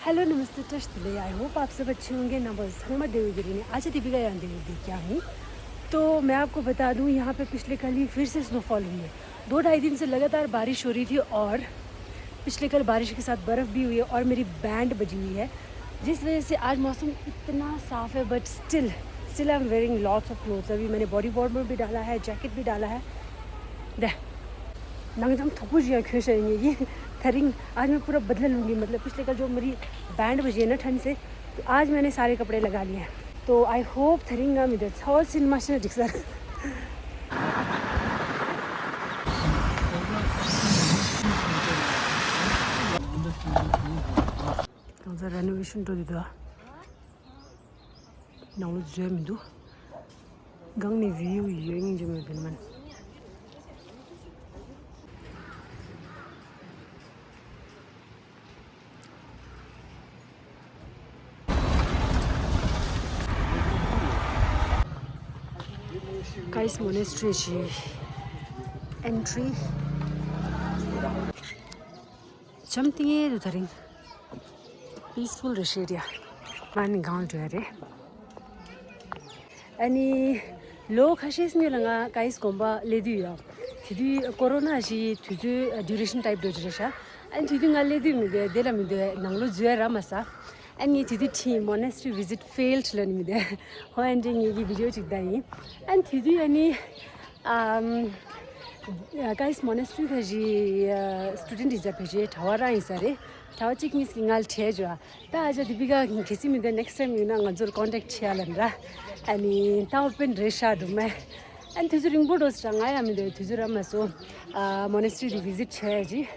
Hello नमस्ते टचले I hope आप सब अच्छे होंगे ना बस हम देवगिरी ने आज दीपिका यहाँ देवी क्या हूँ। तो मैं आपको बता दूँ यहाँ पे पिछले कल ही फिर से स्नोफॉल हुई है। 2-2.5 दिन से लगातार बारिश हो रही थी और पिछले कल बारिश के साथ बर्फ़ भी हुई है और मेरी बैंड बजी हुई है, जिस वजह से आज मौसम इतना साफ़ है। But still I am wearing lots of clothes. अभी मैंने बॉडी वार्मर भी डाला है, जैकेट भी डाला है। नंगजम थोपू जी खुश रहेंगे ये थरिंग आज मैं पूरा बदल लूँगी। मतलब पिछले का जो मेरी बैंड बजी है ना ठंड से, तो आज मैंने सारे कपड़े लगा लिए हैं। तो आई होप थरिंगा मिदे छॉल सिनेमा से दिखसर रेनोवेशन तो दिदा नाउ जेमिदु गंगनी व्यू येंग जमे बिनमन Kais Monastery entry something is uthering peaceful area man gaon jo re ani log khashis me langa kais komba ledu ya thidi corona ji thuju duration type dojresha and thidi ngaledu me de la me de nanglo juera masa and ye thidi team monastery visit failed learn me de ho ending ye video chikdai and thidi ani guys monastery khaji student is a page thawara isare thawachik mis kingal theja ta aja dipika khisi me de next time you know ngajur contact chialandra ani ta open resha dume and thujuring bodos ranga ya me de thujurama so monastery visit cheji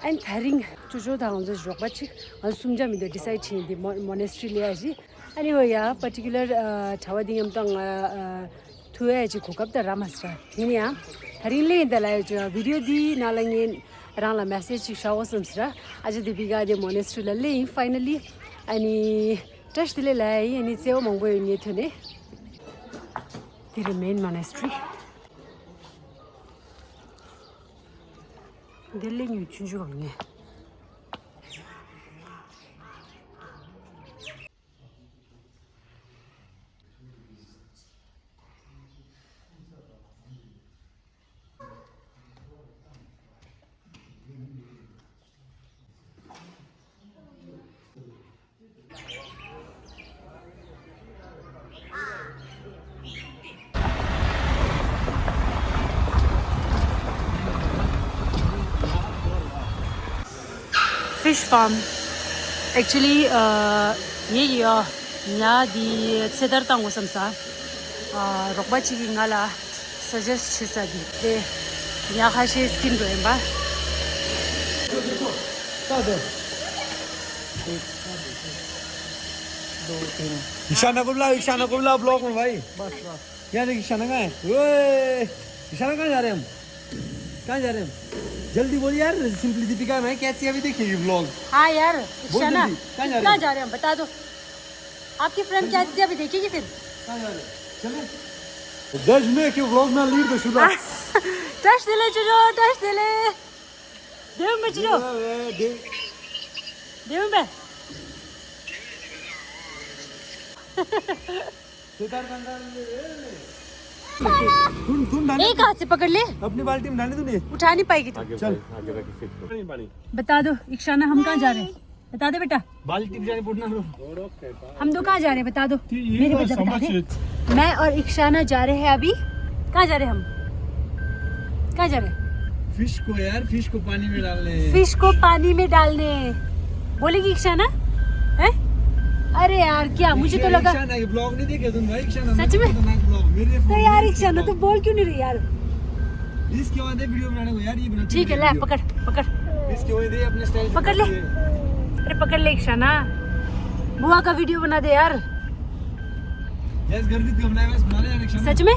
and tharing chujo dang jo jokbachik an sumja me de decide chi the monastery le ji ani ho ya particular thawadingam tang thuya ji khokap da ramasra niya tharing le indala jo video di nalangin rang la message shawo samsra aja dipika de monastery le finally ani touch dile lai ani cheo mongbo ni thune the main monastery Delhi New Chunjuang. Fish farm. Actually, ye nya di cedar tango samsa. Rokba chigi ngala suggest chisa di. De nya khashi skin doemba. Ishana को बुला blog में भाई बस क्या देख ईशाना कहाँ है ओए ईशाना कहाँ जा रहे हैं हम कहाँ जा रहे हैं जल्दी बोल यार सिंपली दीपिका मैं कैसी अभी देखेगी ब्लॉग हाँ यार ईशाना कहाँ जा रहे हैं बता दो आपकी फ्रेंड कैसी अभी देखेगी फिर कहाँ जा रहे हैं चले दस में क्यों ब्लॉग में लीड तो शुरू टच दिले चलो टच दिले देव में चलो देव में एक हाथ से पकड़ ले अपनी बाल्टी में डालने तूने उठा नहीं पाएगी तो चल बता दो इक्शाना हम कहाँ जा रहे हैं बता दे बेटा बाल्टी में जाने पूछना हम दो कहाँ जा रहे हैं बता दो मेरे बता दे मैं और इक्शाना जा रहे हैं अभी कहाँ जा रहे हैं हम कहाँ जा रहे हैं फिश को पानी में डालने फिश को पानी में डालने बोलेगी इक्शाना है अरे यार क्या मुझे तो लगा ब्लॉग नहीं देखे तुम भाई सच में तो यार इक्शाना तो बोल क्यों नहीं रही यार इसके बाद वीडियो बनाने को यार ये बना ठीक है ले पकड़ इसके वजह से अपने स्टाइल पकड़ ले अरे पकड़ ले इक्शाना बुआ का वीडियो बना दे यार यस गर्वित को बनाया बना ले इक्शाना सच में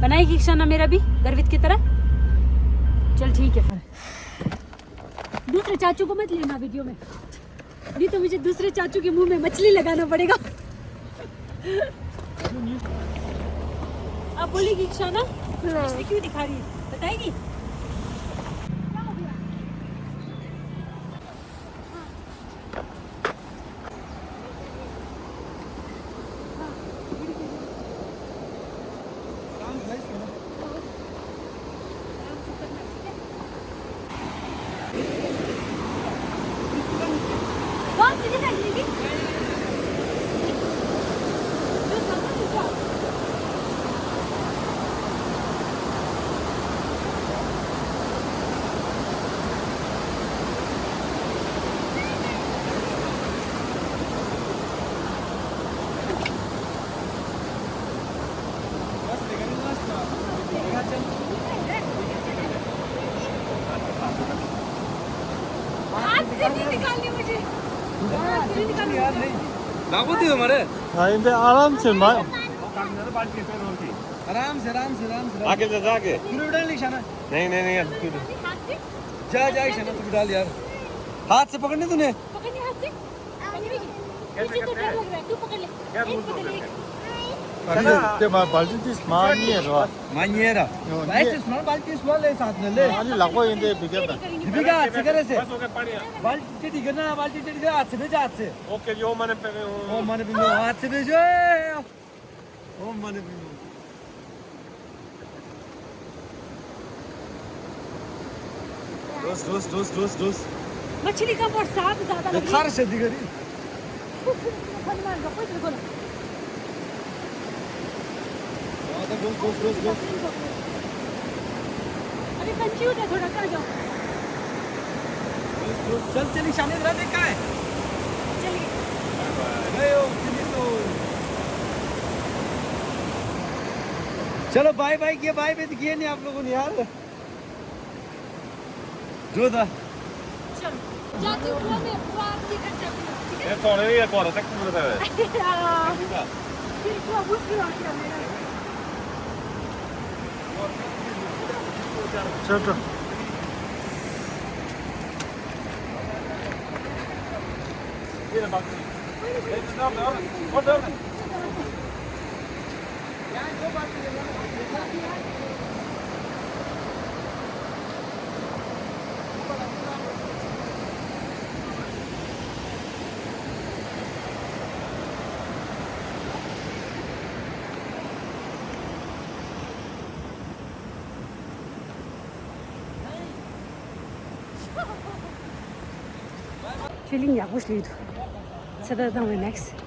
बनाएगी इक्शाना मेरा भी गर्वित की तरह चल ठीक है फिर दूसरे चाचू को मत लेना वीडियो में नहीं तो मुझे दूसरे चाचू के मुंह में मछली लगाना पड़ेगा आप बोलेगी इक्शाना क्यों दिखा रही है बताएगी क्या हो गया यार नहीं लागू दियो हमारे हाँ इनसे आराम से मार आराम से आगे जा आगे तू भी डाल निशाना नहीं नहीं नहीं जा निशाना तू भी डाल यार हाथ से पकड़ने तूने पकड़ने हाथ से कैसे तो डर लग रहा है तू पकड़ ले एक पकड़ ले अरे ते मार बाल्टी तीस मार नहीं है रो मानिएरा ऐसे स्मॉल बाल्टी स्मॉल ले साथ में ले अरे लगो इनसे बिगड़ ना दीपिका हाथ से करे से बाल्टी टिक ना बाल्टी टिक हाथ से भेज हाथ से ओके जो मैंने पे ओ माने भी हाथ से भेजो ओ माने भी रोस मछली का और सांप ज्यादा लग रहा खार से दिगरी है हनुमान का कोई बोलो रोस अरे कंफ्यूज है थोड़ा कर जाओ चल निशाने जरा देख का है चलिए गयो तो चलो बाय बाय किया बाय बाय किए नहीं आप लोगों ने यार जो था चलो जाती हूँ मैं पूरा टिकट जाती हूँ ये तो नहीं है कोरा तक पूरा है फिर क्या मुश्किल हो गया मेरा चल चल ये बात और feeling ya bush lido sada da next